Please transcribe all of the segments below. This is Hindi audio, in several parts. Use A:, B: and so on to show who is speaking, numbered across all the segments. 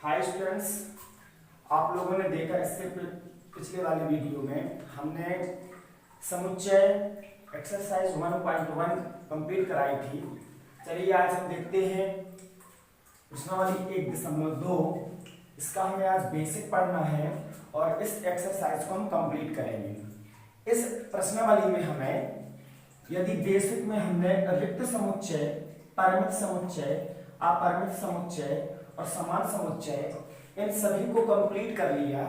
A: हाय स्टूडेंट्स, आप लोगों ने देखा इससे पिछले वाले वीडियो में हमने समुच्चय एक्सरसाइज 1.1 कंप्लीट कराई थी। चलिए आज हम देखते हैं प्रश्नावली 1.2। इसका हमें आज बेसिक पढ़ना है और इस एक्सरसाइज को हम कंप्लीट करेंगे। इस प्रश्नावली में हमें यदि बेसिक में हमने रिक्त समुच्चय, परिमित समुच्चय, अपरिमित समुच्चय और समान समुच्चय इन सभी को कंप्लीट कर लिया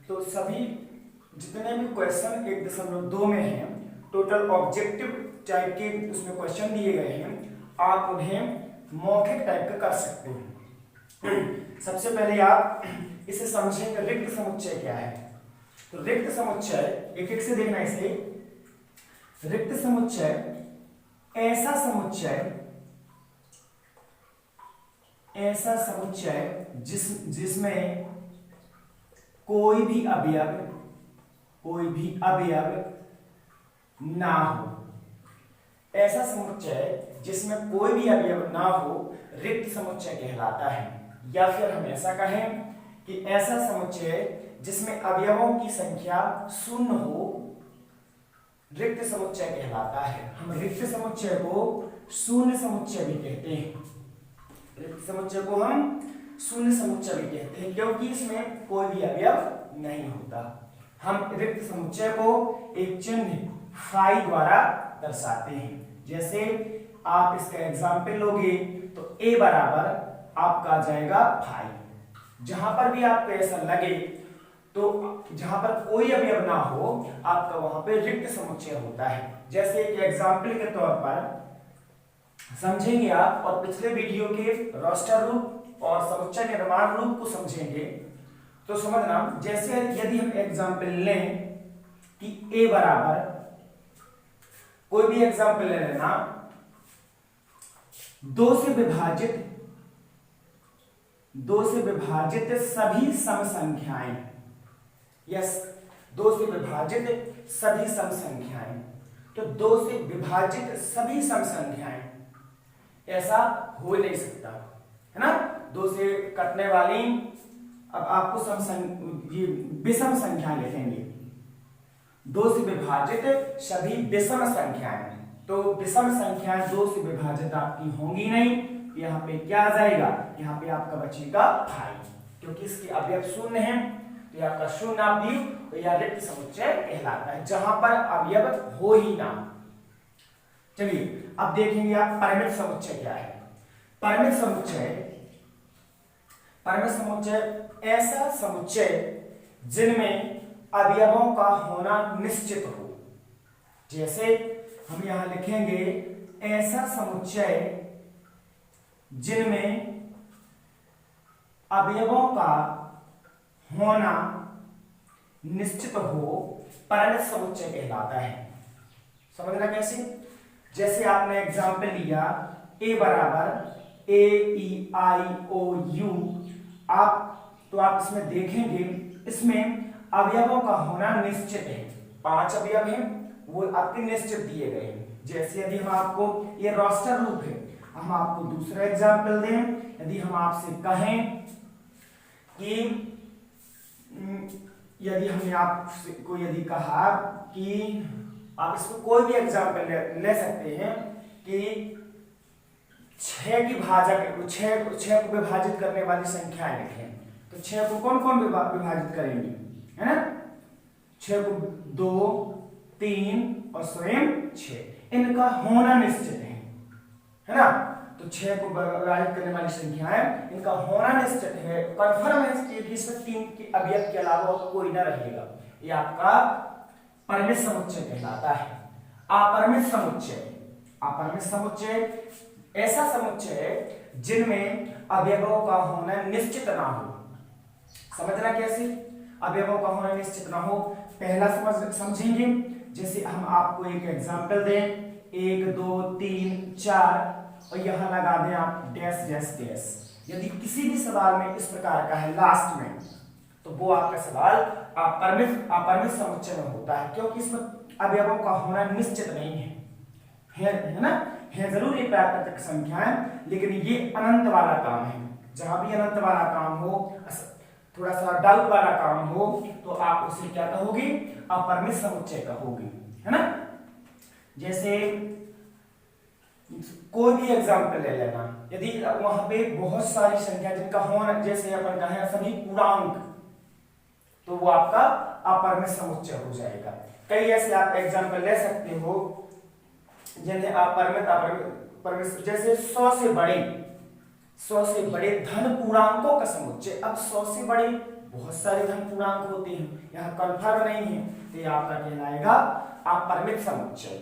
A: तो सभी जितने भी क्वेश्चन 1.2 में हैं, टोटल ऑब्जेक्टिव टाइप के उसमें क्वेश्चन दिए गए हैं, आप उन्हें मौखिक टाइप का कर सकते हैं। सबसे पहले आप इसे समझेंगे रिक्त समुच्चय क्या है। तो रिक्त समुच्चय एक एक से देखना इसे। रिक्त समुच्चय ऐसा समुच्चय जिसमें कोई भी अवयव ना हो। ऐसा समुच्चय जिसमें कोई भी अवयव ना हो रिक्त समुच्चय कहलाता है। या फिर हम ऐसा कहें कि ऐसा समुच्चय जिसमें अवयवों की संख्या शून्य हो रिक्त समुच्चय कहलाता है। हम रिक्त समुच्चय को शून्य समुच्चय भी कहते हैं। रिक्त समुच्चय को हम शून्य समुच्चय भी कहते हैं क्योंकि इसमें कोई भी अवयव नहीं होता। हम रिक्त समुच्चय को एक चिन्ह फाई द्वारा दर्शाते हैं। जैसे आप इसका एग्जाम्पल लोगे तो ए बराबर आपका आ जाएगा फाई। जहां पर भी आपको ऐसा लगे तो जहां पर कोई अवयव ना हो आपका वहां पे रिक्त समुच्चय होता है। जैसे एक एग्जाम्पल के तौर पर समझेंगे आप और पिछले वीडियो के रोस्टर रूप और समुच्चय निर्माण रूप को समझेंगे तो समझना। जैसे यदि हम एग्जाम्पल लें कि ए बराबर, कोई भी एग्जाम्पल ले लेना, 2 से विभाजित सभी सम संख्याएं। यस, 2 से विभाजित सभी सम संख्याएं। तो 2 से विभाजित सभी सम संख्याएं ऐसा हो नहीं सकता, है ना। 2 से कटने वाली, अब आपको ये विषम संख्या लिखेंगे। 2 से विभाजित सभी विषम संख्याएं। तो विषम संख्याएं 2 से विभाजित आपकी होंगी नहीं। यहाँ पे क्या आ जाएगा, यहाँ पे आपका बचेगा फाई, क्योंकि इसके अवयव शून्य है तो आपका शून्य अवयव तो यह रिक्त समुच्चय कहलाता है जहां पर अवयव हो ही ना। चलिए अब देखेंगे आप परिमित समुच्चय क्या है। परिमित समुच्चय ऐसा समुच्चय जिनमें अवयवों का होना निश्चित हो। जैसे हम यहां लिखेंगे ऐसा समुच्चय जिनमें अवयवों का होना निश्चित हो परिमित समुच्चय कहलाता है। समझना कैसे? जैसे आपने एग्जाम्पल लिया ए बराबर ए ई आई ओ यू, आप इसमें देखेंगे इसमें अवयवों का होना निश्चित है। 5 अवयव हैं, वो आपके निश्चित दिए गए हैं। जैसे यदि हम आपको, ये रोस्टर रूप है, हम आपको दूसरा एग्जाम्पल दें। यदि हम आपसे कहें कि यदि हमने आपको यदि कहा कि आप इसको कोई भी एग्जाम्पल ले सकते हैं कि 6 को विभाजित करने वाली संख्याएं लिखें, तो 6 को कौन कौन विभाजित करेंगे, है ना। 6 को 2, 3 और स्वयं 6, इनका होना निश्चित है ना। तो 6 को विभाजित करने वाली संख्याएं, इनका होना निश्चित है, कन्फर्म है कि इसमें 3 के अवयव के अलावा कोई ना रहेगा। ये आपका परिमित समुच्चय कहलाता है। अपरिमित समुच्चय ऐसा समुच्चय जिनमें अवयवों का होना निश्चित ना हो। समझना कैसे? अवयवों का होना निश्चित ना हो पहला समझेंगे। जैसे हम आपको एक एग्जांपल दें, 1 2 3 4 और यहां लगा दें आप डैश डैश डैश। यदि किसी भी सवाल में इस प्रकार का है लास्ट में, तो वो आपका सवाल अपरिमित समुच्चय में होता है, क्योंकि इसमें अवयवों का होना निश्चित नहीं है ना। है जरूर ये प्राकृतिक संख्याएं, लेकिन ये अनंत वाला काम है। जहां भी अनंत वाला काम हो, थोड़ा सा डाउट वाला काम हो, तो आप उसे क्या कहोगे? अपरिमित समुच्चय कहोगे, है ना। जैसे कोई भी एग्जाम्पल ले लेना, यदि वहां पे बहुत सारी संख्या जिनका होना, जैसे अपन कहें सभी पूर्णांक, तो वो आपका अपरिमित समुच्चय हो जाएगा। कई ऐसे आप एग्जाम्पल ले सकते हो जिन्हें आप परिमित, जैसे 100 से बड़े धन पूर्णांकों का समुच्चय। अब 100 से बड़े बहुत सारे धन पूर्णांक होते हैं, यहाँ कंफर्म नहीं है, तो ये आपका कहलाएगा अपरिमित समुच्चय।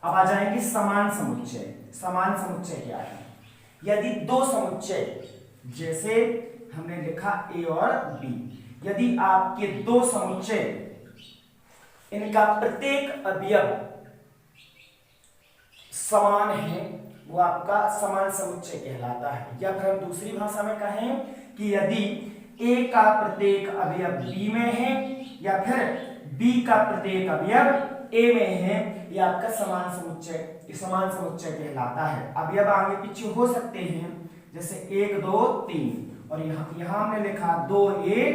A: अब आ जाएंगे समान समुच्चय। समान समुच्चय क्या है? यदि दो समुच्चय, जैसे हमने लिखा ए और बी, यदि आपके दो समुच्चय, इनका प्रत्येक अवयव समान है, वो आपका समान समुच्चय कहलाता है। या फिर हम दूसरी भाषा में कहें कि यदि ए का प्रत्येक अवयव बी में है या फिर बी का प्रत्येक अवयव ए में है, ये आपका समान समुच्चय कहलाता है। अवयव आगे पीछे हो सकते हैं, जैसे 1 2 3, और यहाँ हमने लिखा 2 a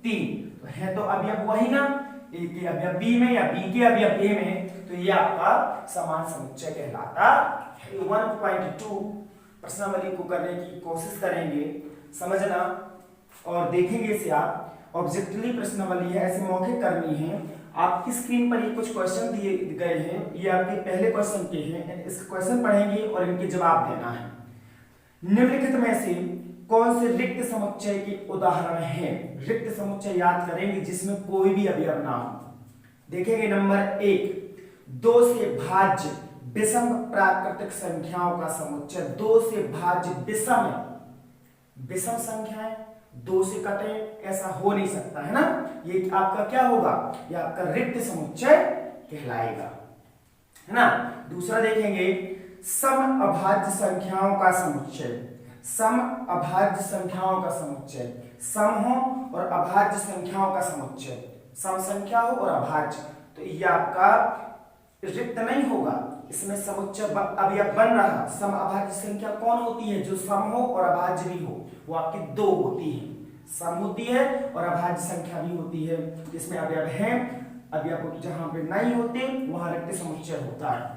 A: 3, तो है तो अवयव वही ना, ए के अवयव बी में या बी के अवयव ए में, तो ये आपका समान समुच्चय कहलाता है। 1.2 प्रश्नावली को करने की कोशिश करेंगे, समझना और देखेंगे इसे आप। ऑब्जेक्टिवली प्रश्नावली है, ऐसे मौखिक करनी है। आपकी स्क्रीन पर ये कुछ क्वेश्चन दिए गए हैं, ये आपके पहले क्वेश्चन के हैं। इस क्वेश्चन पढ़ेंगे और इनके जवाब देना है। निम्नलिखित में से कौन से रिक्त समुच्चय के उदाहरण हैं? रिक्त समुच्चय याद करेंगे जिसमें कोई भी अवयव ना हो। देखेंगे नंबर 1, 2 से भाज्य विषम प्राकृतिक संख्याओं का समुच्चय। 2 से भाज्य विषम संख्याएं, 2 से कटे, ऐसा हो नहीं सकता, है ना। ये आपका क्या होगा? ये आपका रिक्त समुच्चय कहलाएगा, है ना। दूसरा देखेंगे सम अभाज्य संख्याओं का समुच्चय। सम अभाज्य संख्याओं का समुच्चय, सम हो और अभाज्य संख्याओं का समुच्चय, सम संख्या हो और अभाज्य, तो ये आपका रिक्त नहीं होगा, इसमें समुच्चय अवयव बन रहा। सम अभाज्य संख्या कौन होती है? जो सम हो और अभाज्य भी हो, वो आपकी 2 होती है। सम होती है और अभाज्य संख्या भी होती है, जिसमें अवयव है। अवयव जहां पे नहीं होते वहां रिक्त समुच्चय होता है।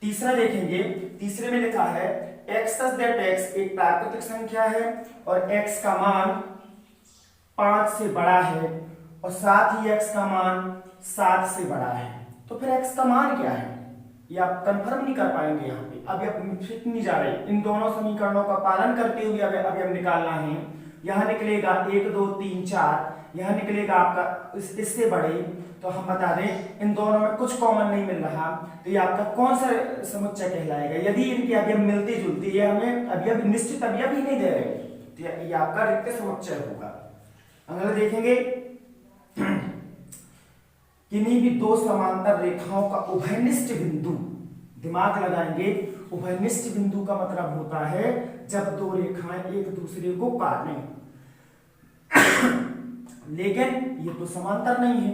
A: तीसरा देखेंगे, तीसरे में लिखा है x such that x एक प्राकृतिक संख्या है और x का मान 5 से बड़ा है और साथ ही x का मान 7 से बड़ा है। तो फिर x का मान क्या है? ये आप कंफर्म नहीं कर पाएंगे यहाँ पे। अभी आप फिट नहीं जा रहे, इन दोनों समीकरणों का पालन करते हुए अभी हम निकालना है। यहाँ निकलेगा 1 2 3 4, यहाँ निकलेगा आपका इससे बड़े, तो हम बता दें इन दोनों में कुछ कॉमन नहीं मिल रहा, तो ये आपका कौन सा समुच्चय कहलाएगा? यदि इनके अवयव मिलते जुलते, ये हमें अवयव निश्चित अवयव ही नहीं दे रहे, तो ये आपका रिक्त समुच्चय होगा। अगला देखेंगे किन्हीं भी दो समांतर रेखाओं का उभयनिष्ठ बिंदु, दिमाग लगाएंगे। उभयनिष्ठ बिंदु का मतलब होता है जब दो रेखाएं एक दूसरे को काट लें, लेकिन ये तो समांतर नहीं है।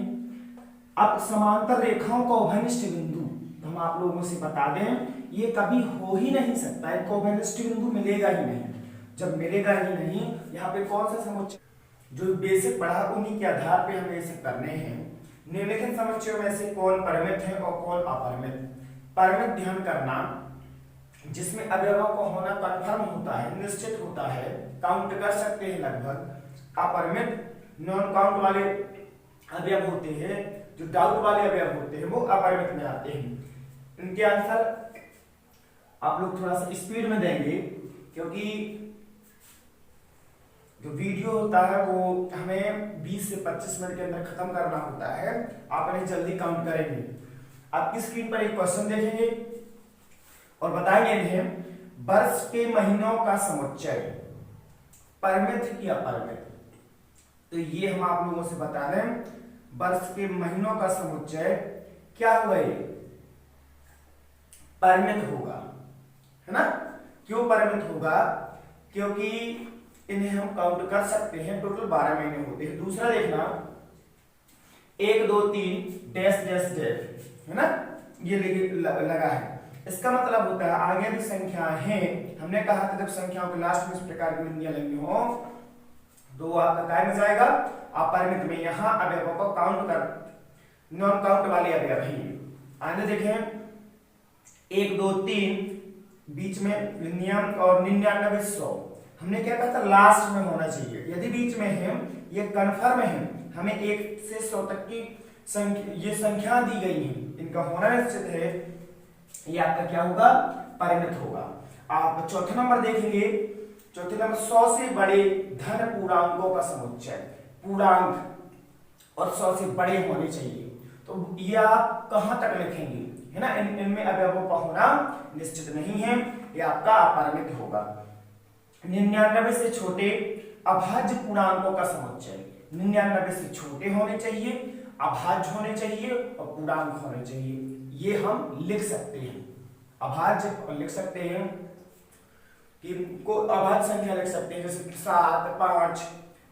A: अब समांतर रेखाओं का उभयनिष्ठ बिंदु हम आप लोगों से बता दें, ये कभी हो ही नहीं सकता, इनको उभयनिष्ठ बिंदु मिलेगा ही नहीं। जब मिलेगा ही नहीं, यहाँ पे कौन सा समुच्चय जो बेसिक पढ़ा उन्हीं के आधार पे हमें इसे करने हैं। निम्नलिखित समुच्चयों में से कौन परिमित है और कौन अपरिमित? परिमित ध्यान करना, जिसमें अवयवों का होना कन्फर्म होता है, निश्चित होता है, काउंट कर सकते हैं लगभग। अपरिमित नॉन काउंट वाले अवयव होते हैं, जो डाउट वाले अवयव होते हैं वो अपरिमित में आते हैं। इनके आंसर आप लोग थोड़ा सा स्पीड में देंगे, क्योंकि जो वीडियो होता है वो हमें 20 से 25 मिनट के अंदर खत्म करना होता है। आप इन्हें जल्दी काउंट करेंगे। आपकी स्क्रीन पर एक क्वेश्चन देखेंगे और बताएंगे इन्हें, वर्ष के महीनों का समुच्चय परिमित या अपरिमित? तो ये हम आप लोगों से बता दें, वर्ष के महीनों का समुच्चय क्या होगा? ये परिमित होगा, है ना। क्यों परिमित होगा? क्योंकि इन्हें हम काउंट कर सकते हैं, टोटल 12 महीने होते हैं। दूसरा देखना 1 2 3 डैश डैश डैश, है ना, ये लगा है। इसका मतलब होता है आगे भी संख्याएं हैं, हमने कहा था जब संख्याओं के लास्ट में इस प्रकार की बिंदियां लगी हो तो वो आपका काय में जाएगा अपरिमित में। यहां अवयवों को काउंट कर नॉन काउंट वाले अवयव हैं। आगे देखें 1 2 3 बीच में बिंदियां और 99 100, हमने क्या कहा था लास्ट में होना चाहिए। यदि बीच में है ये कन्फर्म है, हमें 1 से 100 तक की ये संख्या दी गई है, इनका होना निश्चित है, ये आपका क्या होगा परिमित होगा। आप चौथे नंबर देखेंगे, चौथे नंबर 100 से बड़े धन पूर्णांकों का समुच्चय, पूर्णांक और 100 से बड़े होने चाहिए। तो ये आप कहां तक लिखेंगे, है ना, इनमें अवयवों का होना निश्चित नहीं है, ये आपका अपरिमित होगा। 99 से छोटे अभाज्य पूर्णांकों का समुच्चय, 99 से छोटे होने चाहिए, अभाज्य होने चाहिए और पूर्णांक होने चाहिए, ये हम लिख सकते हैं। अभाज्य लिख सकते हैं कि को अभाज्य संख्या लिख सकते हैं, जैसे 7 5,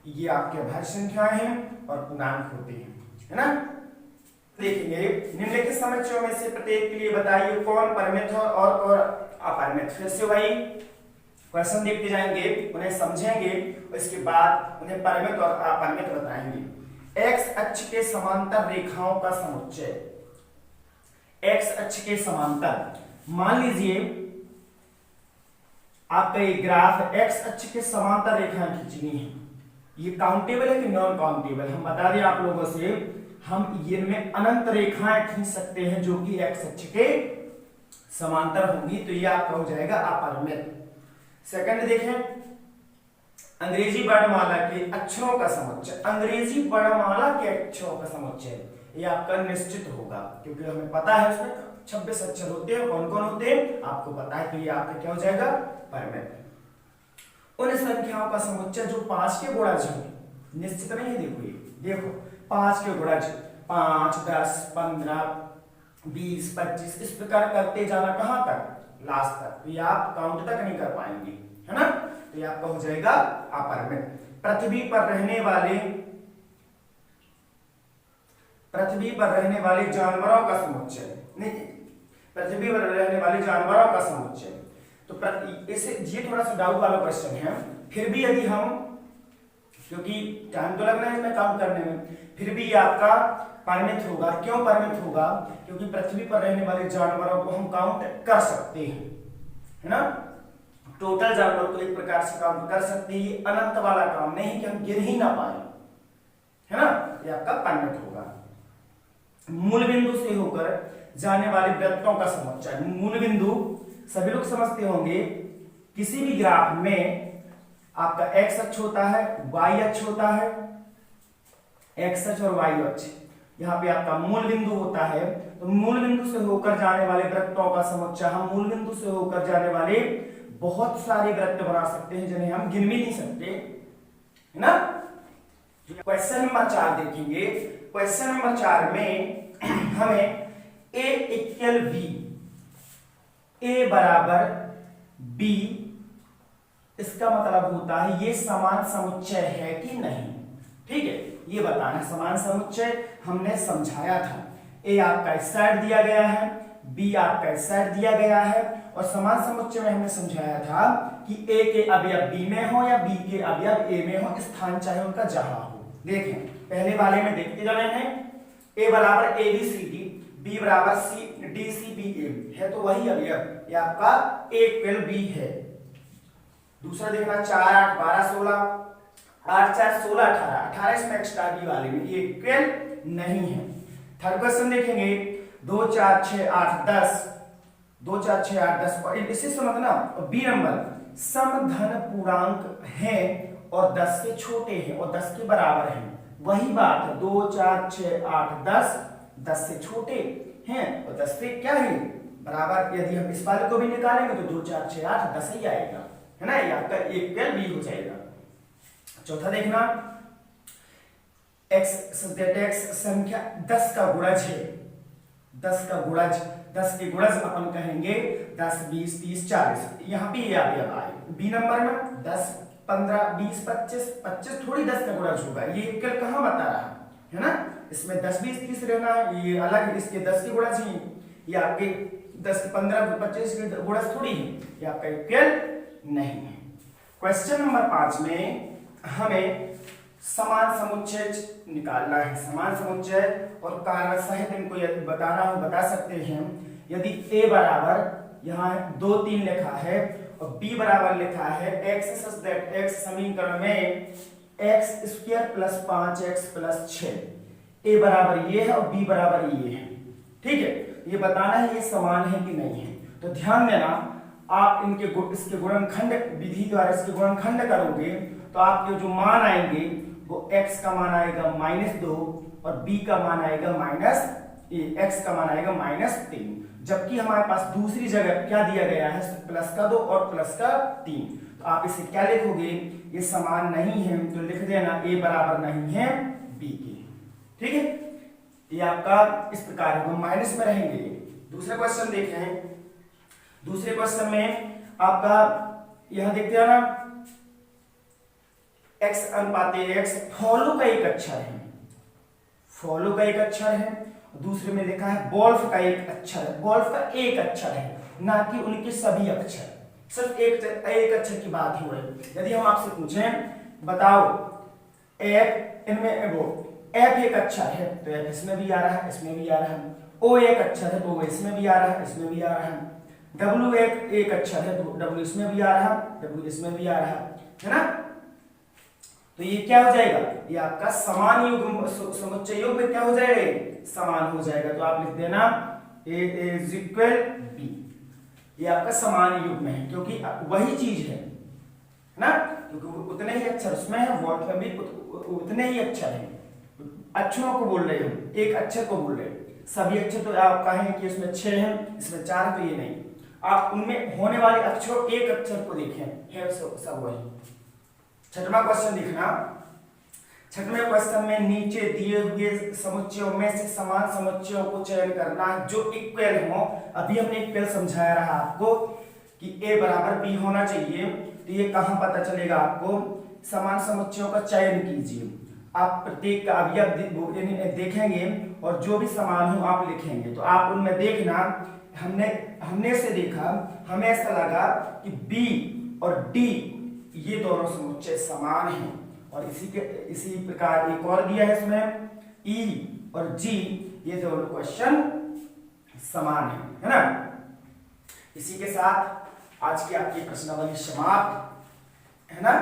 A: ये आपके अभाज्य संख्याएं हैं और पूर्णांक होते हैं, है ना। देखेंगे निम्नलिखित समुच्चयों में से प्रत्येक के लिए बताइए कौन परिमित है और अपरिमित। फिर से वही क्वेश्चन देखते जाएंगे, उन्हें समझेंगे और इसके बाद उन्हें परिमित और अपरिमित बताएंगे। एक्स अक्ष के समांतर रेखाओं का समुच्चय, एक्स अक्ष के समांतर, मान लीजिए आपका ये ग्राफ एक्स अक्ष के समांतर रेखाएं खींचनी है, ये काउंटेबल है कि नॉन काउंटेबल, हम बता दें आप लोगों से, हम ये में अनंत रेखाएं खींच सकते हैं जो कि एक्स अक्ष के समांतर होंगी, तो ये आपका हो जाएगा अपरिमित। सेकंड देखें अंग्रेजी वर्णमाला के अक्षरों का समुच्चय, अंग्रेजी वर्णमाला के अक्षरों का समुच्चय, ये आपका निश्चित होगा क्योंकि हमें पता है उसमें 26 अक्षर होते हैं, कौन कौन होते हैं आपको पता है, तो ये आपका क्या हो जाएगा परिमित। उन संख्याओं का समुच्चय जो 5 के गुणज होंगे, निश्चित नहीं है, देखो ये देखो 5 के गुणज 5 10 15 20 25 इस प्रकार करते जाना कहां तक, लास्ट तक, तो ये आप काउंट तक नहीं कर पाएंगे, है ना, तो ये आपका हो जाएगा अपरिमित। पृथ्वी पर रहने वाले जानवरों का समुच्चय, नहीं पृथ्वी पर रहने वाले जानवरों का समुच्चय, तो इसे ये थोड़ा सा डाउट वाला क्वेश्चन है, फिर भी यदि हम, क्योंकि टाइम तो लगना है इसमें काउंट करने में, फिर भी आपका परिमित होगा। क्यों परिमित होगा, क्योंकि पृथ्वी पर रहने वाले जानवरों को हम काउंट कर सकते हैं, है ना, टोटल जानवरों को एक प्रकार से काउंट कर सकते हैं, ये अनंत वाला काम नहीं कि हम गिन ही ना पाए, है ना, ये आपका परिमित होगा। मूल बिंदु से होकर जाने वाले वृत्तों का समुच्चय, मूल बिंदु सभी लोग समझते होंगे, किसी भी ग्राफ में आपका एक्स अक्ष होता है, वाई अक्ष होता है, एक्स अक्ष और वाई अक्ष, यहाँ पे आपका मूल बिंदु होता है, तो मूल बिंदु से होकर जाने वाले वृत्तों का समुच्चय, हम मूल बिंदु से होकर जाने वाले बहुत सारे वृत्त बना सकते हैं जिन्हें हम गिन भी नहीं सकते, है ना। क्वेश्चन नंबर 4 देखेंगे, क्वेश्चन नंबर 4 में हमें A इक्वल B, A बराबर B, इसका मतलब होता है ये समान समुच्चय है कि नहीं, ठीक है, ये बताना। समान समुच्चय हमने समझाया था, A आपका इस साइड दिया गया है, B आपका इस साइड दिया गया है, और समान समुच्चय में हमने समझाया था कि A के अवयव B में हो या B के अवयव A में हो, स्थान चाहे उनका जहां हो। देखें पहले वाले में देखते जा रहे हैं, A बराबर ABCD, B बराबर DCBA है, तो वही अवयव, ये आपका A इक्वल B है। दूसरा देखना 4 8 12 16, 8 4 16 18 इसमें एक्स्ट्रा B वाले में ये इक्वल नहीं है। थर्ड क्वेश्चन देखेंगे 2 4 6 8 10, 2 4 6 8 10, इसी समझना। बी नंबर समधन पूर्णांक है और 10 से छोटे हैं और 10 के बराबर हैं, वही बात है, 2 4 6 8 10, 10 से छोटे हैं और 10 से क्या है बराबर। यदि हम इस वाले को भी निकालेंगे तो 2 4 6 8 10 ही आएगा, है ना, ये आपका इक्वल बी हो जाएगा। चौथा देखना x संख्या 10 का गुणज है, 10 का गुणज, 10 के गुणज अपन कहेंगे 10 20 30 40, यहाँ पे ये आए। बी नंबर में 10 15 20 25, 25 थोड़ी 10 का गुणज होगा, ये इक्वल कहाँ बता रहा है ना, इसमें 10 20 30 रहना है, ये अलग, इसके 10 के गुणज ही, ये आपके 10 15 25 के गुणज थोड़ी है, ये आपका इक्वल नहीं है। क्वेश्चन नंबर 5 में हमें समान समुच्चय निकालना है। समान समुच्चय और कारण सहित इनको यदि बताना हो बता सकते हैं। यदि a बराबर यहाँ 2 3 लिखा है और b बराबर लिखा है x सच दैट x समीकरण में x square plus 5x plus 6, a बराबर ये है और b बराबर ये है, ठीक है। ये बताना है ये समान है कि नहीं है। तो ध्यान देना, आप इसके गुणनखंड विधि द्वारा इसके गुणनखंड करोगे तो आपके जो मान आएंगे वो x का मान आएगा -2 और b का मान आएगा x का मान आएगा -3, जबकि हमारे पास दूसरी जगह क्या दिया गया है +2 और +3। तो आप इसे क्या लिखोगे, ये समान नहीं है तो लिख देना a बराबर नहीं है b के, ठीक है। ये आपका इस प्रकार होगा, माइनस में रहेंगे। दूसरा क्वेश्चन देखें। दूसरे क्वेश्चन में आपका यहां देखते हैं ना x अनुपात x फॉलो का एक अक्षर है, फॉलो का एक अक्षर है। दूसरे में लिखा है वोल्फ का एक अक्षर है, वोल्फ का एक अक्षर है, ना कि उनके सभी अक्षर, सिर्फ एक अक्षर की बात हो रही। यदि हम आपसे पूछें बताओ f इनमें वो f एक अक्षर है तो f इसमें भी आ रहा है, इसमें भी आ रहा है। o एक अक्षर है तो वो इसमें भी आ रहा है, इसमें भी आ रहा है। w एक अक्षर है तो w इसमें भी आ रहा है, w इसमें भी आ रहा है ना। तो ये क्या हो जाएगा, ये आपका समान युग्म समुच्चय युग्म में क्या हो जाएगा, समान हो जाएगा। तो आप लिख देना a is equal b, ये आपका समान युग्म है क्योंकि वही चीज है ना, क्योंकि उतने ही अक्षर उसमें है, वोल्ट में भी उतने ही अक्षर हैं। अक्षरों को बोल रहे हम, एक अक्षर को बोल रहे हैं। सभी अक्षर तो आप कहें कि इसमें 6 हैं, इसमें 4, तो ये नहीं, आप उनमें होने वाले अक्षरों एक अक्षर को देखें, है सब वही। छठवां क्वेश्चन देखना। छठवें क्वेश्चन में नीचे दिए हुए समुच्चयों में से समान समुच्चयों को चयन करना है जो इक्वल हो। अभी हमने इक्वल समझाया रहा आपको कि a बराबर b होना चाहिए, तो ये कहां पता चलेगा आपको, समान समुच्चयों का चयन कीजिए। आप प्रत्येक का अवयव देखेंगे और जो भी समान हो आप लिखेंगे। तो आप उनमें देखना, हमने से देखा, हमें ऐसा लगा कि b और d ये दोनों समुच्चय समान हैं, और इसी प्रकार एक और दिया है इसमें E और G, ये दोनों क्वेश्चन समान है ना। इसी के साथ आज की आपकी प्रश्नावली समाप्त है ना।